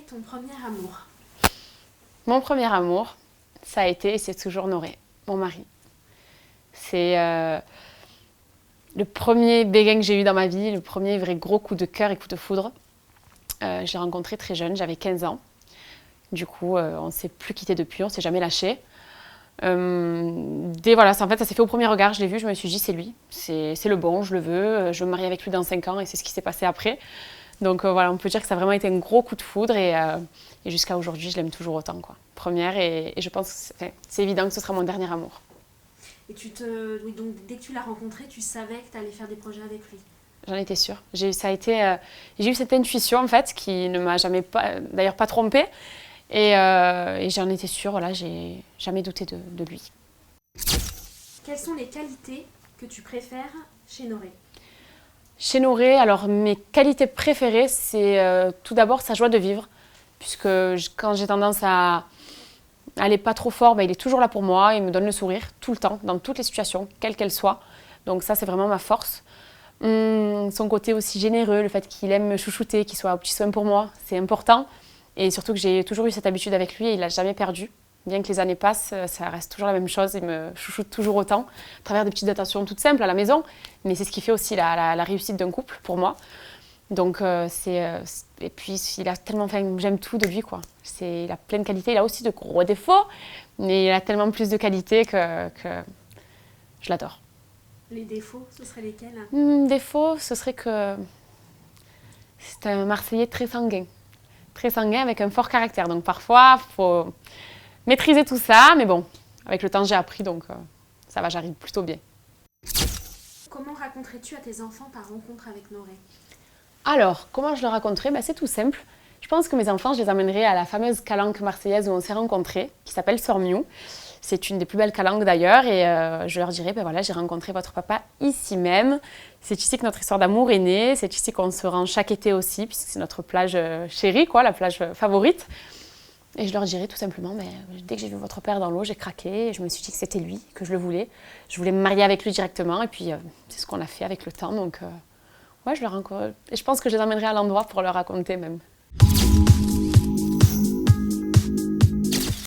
est ton premier amour? Mon premier amour, ça a été et c'est toujours Noré, mon mari. C'est le premier béguin que j'ai eu dans ma vie, le premier vrai gros coup de cœur et coup de foudre. Je l'ai rencontré très jeune, j'avais 15 ans. Du coup, on ne s'est plus quitté depuis, on ne s'est jamais lâché. Voilà, en fait, ça s'est fait au premier regard, je l'ai vu, je me suis dit c'est lui, c'est le bon, je le veux, je veux me marier avec lui dans 5 ans et c'est ce qui s'est passé après. Donc voilà, on peut dire que ça a vraiment été un gros coup de foudre et jusqu'à aujourd'hui, je l'aime toujours autant, quoi. Première et je pense que c'est évident que ce sera mon dernier amour. Et oui, donc dès que tu l'as rencontré, tu savais que tu allais faire des projets avec lui? J'en étais sûre. J'ai eu cette intuition en fait qui ne m'a jamais d'ailleurs pas trompée et j'en étais sûre, voilà, j'ai jamais douté de lui. Quelles sont les qualités que tu préfères chez Noré? Chez Noré, alors mes qualités préférées, c'est tout d'abord sa joie de vivre, puisque quand j'ai tendance à aller pas trop fort, il est toujours là pour moi, il me donne le sourire tout le temps, dans toutes les situations, quelles qu'elles soient. Donc ça, c'est vraiment ma force. Son côté aussi généreux, le fait qu'il aime me chouchouter, qu'il soit au petit soin pour moi, c'est important. Et surtout que j'ai toujours eu cette habitude avec lui et il ne l'a jamais perdu. Bien que les années passent, ça reste toujours la même chose, il me chouchoute toujours autant, à travers des petites attentions toutes simples à la maison, mais c'est ce qui fait aussi la réussite d'un couple pour moi. Donc et puis il a tellement, j'aime tout de lui, quoi. Il a plein de qualités, il a aussi de gros défauts, mais il a tellement plus de qualités que je l'adore. Les défauts, ce seraient lesquels? Défaut, ce serait que c'est un Marseillais très sanguin avec un fort caractère. Donc parfois, il faut maîtriser tout ça, mais bon, avec le temps, j'ai appris, donc ça va, j'arrive plutôt bien. Comment raconterais-tu à tes enfants ta rencontre avec Noré? Alors, comment je le raconterai? C'est tout simple. Je pense que mes enfants, je les emmènerai à la fameuse calanque marseillaise où on s'est rencontrés, qui s'appelle Sœur Miou. C'est une des plus belles calanques d'ailleurs, et je leur dirai, voilà, j'ai rencontré votre papa ici même. C'est ici que notre histoire d'amour est née, c'est ici qu'on se rend chaque été aussi, puisque c'est notre plage chérie, quoi, la plage favorite. Et je leur dirai tout simplement, dès que j'ai vu votre père dans l'eau, j'ai craqué, et je me suis dit que c'était lui, que je le voulais. Je voulais me marier avec lui directement, et puis c'est ce qu'on a fait avec le temps, donc ouais, et je pense que je les emmènerai à l'endroit pour leur raconter même.